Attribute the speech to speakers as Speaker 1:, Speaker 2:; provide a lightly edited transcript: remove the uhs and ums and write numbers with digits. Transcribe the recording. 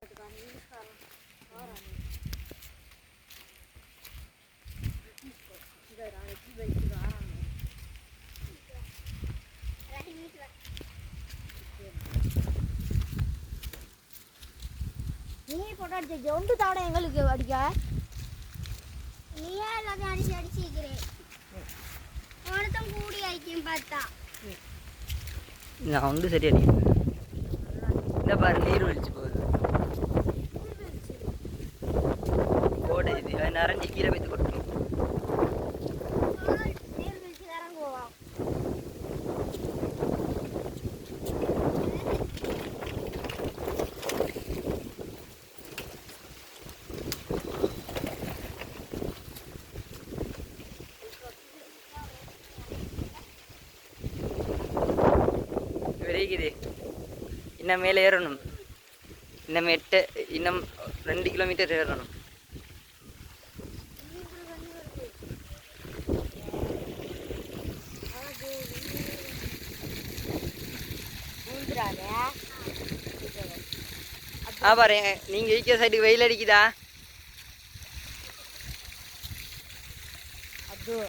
Speaker 1: நீ போட்டோ அடிச்சு ஒன்று தாட எங்களுக்கு அடிக்க நீயே எல்லாத்தையும் அடிச்சு அடிச்சுக்கிறேன் ஒருத்தம் கூடி ஐக்கியம் பார்த்தா
Speaker 2: நான் வந்து சரி அடிக்கிறேன். இந்த பாரு நீர் ஒழிச்சு போகுது கோடை இது அது நிறைஞ்சி கீழே வைத்து கொடுக்கணும்.
Speaker 1: நீர் வீழ்ச்சி இறங்குவா
Speaker 2: விரைக்குது. இன்னும் மேலே ஏறணும். இன்னும் 2 கிலோமீட்டர் ஏறணும். பாரு நீங்க ஈக்கிய சைடுக்கு வெயில் அடிக்குதா?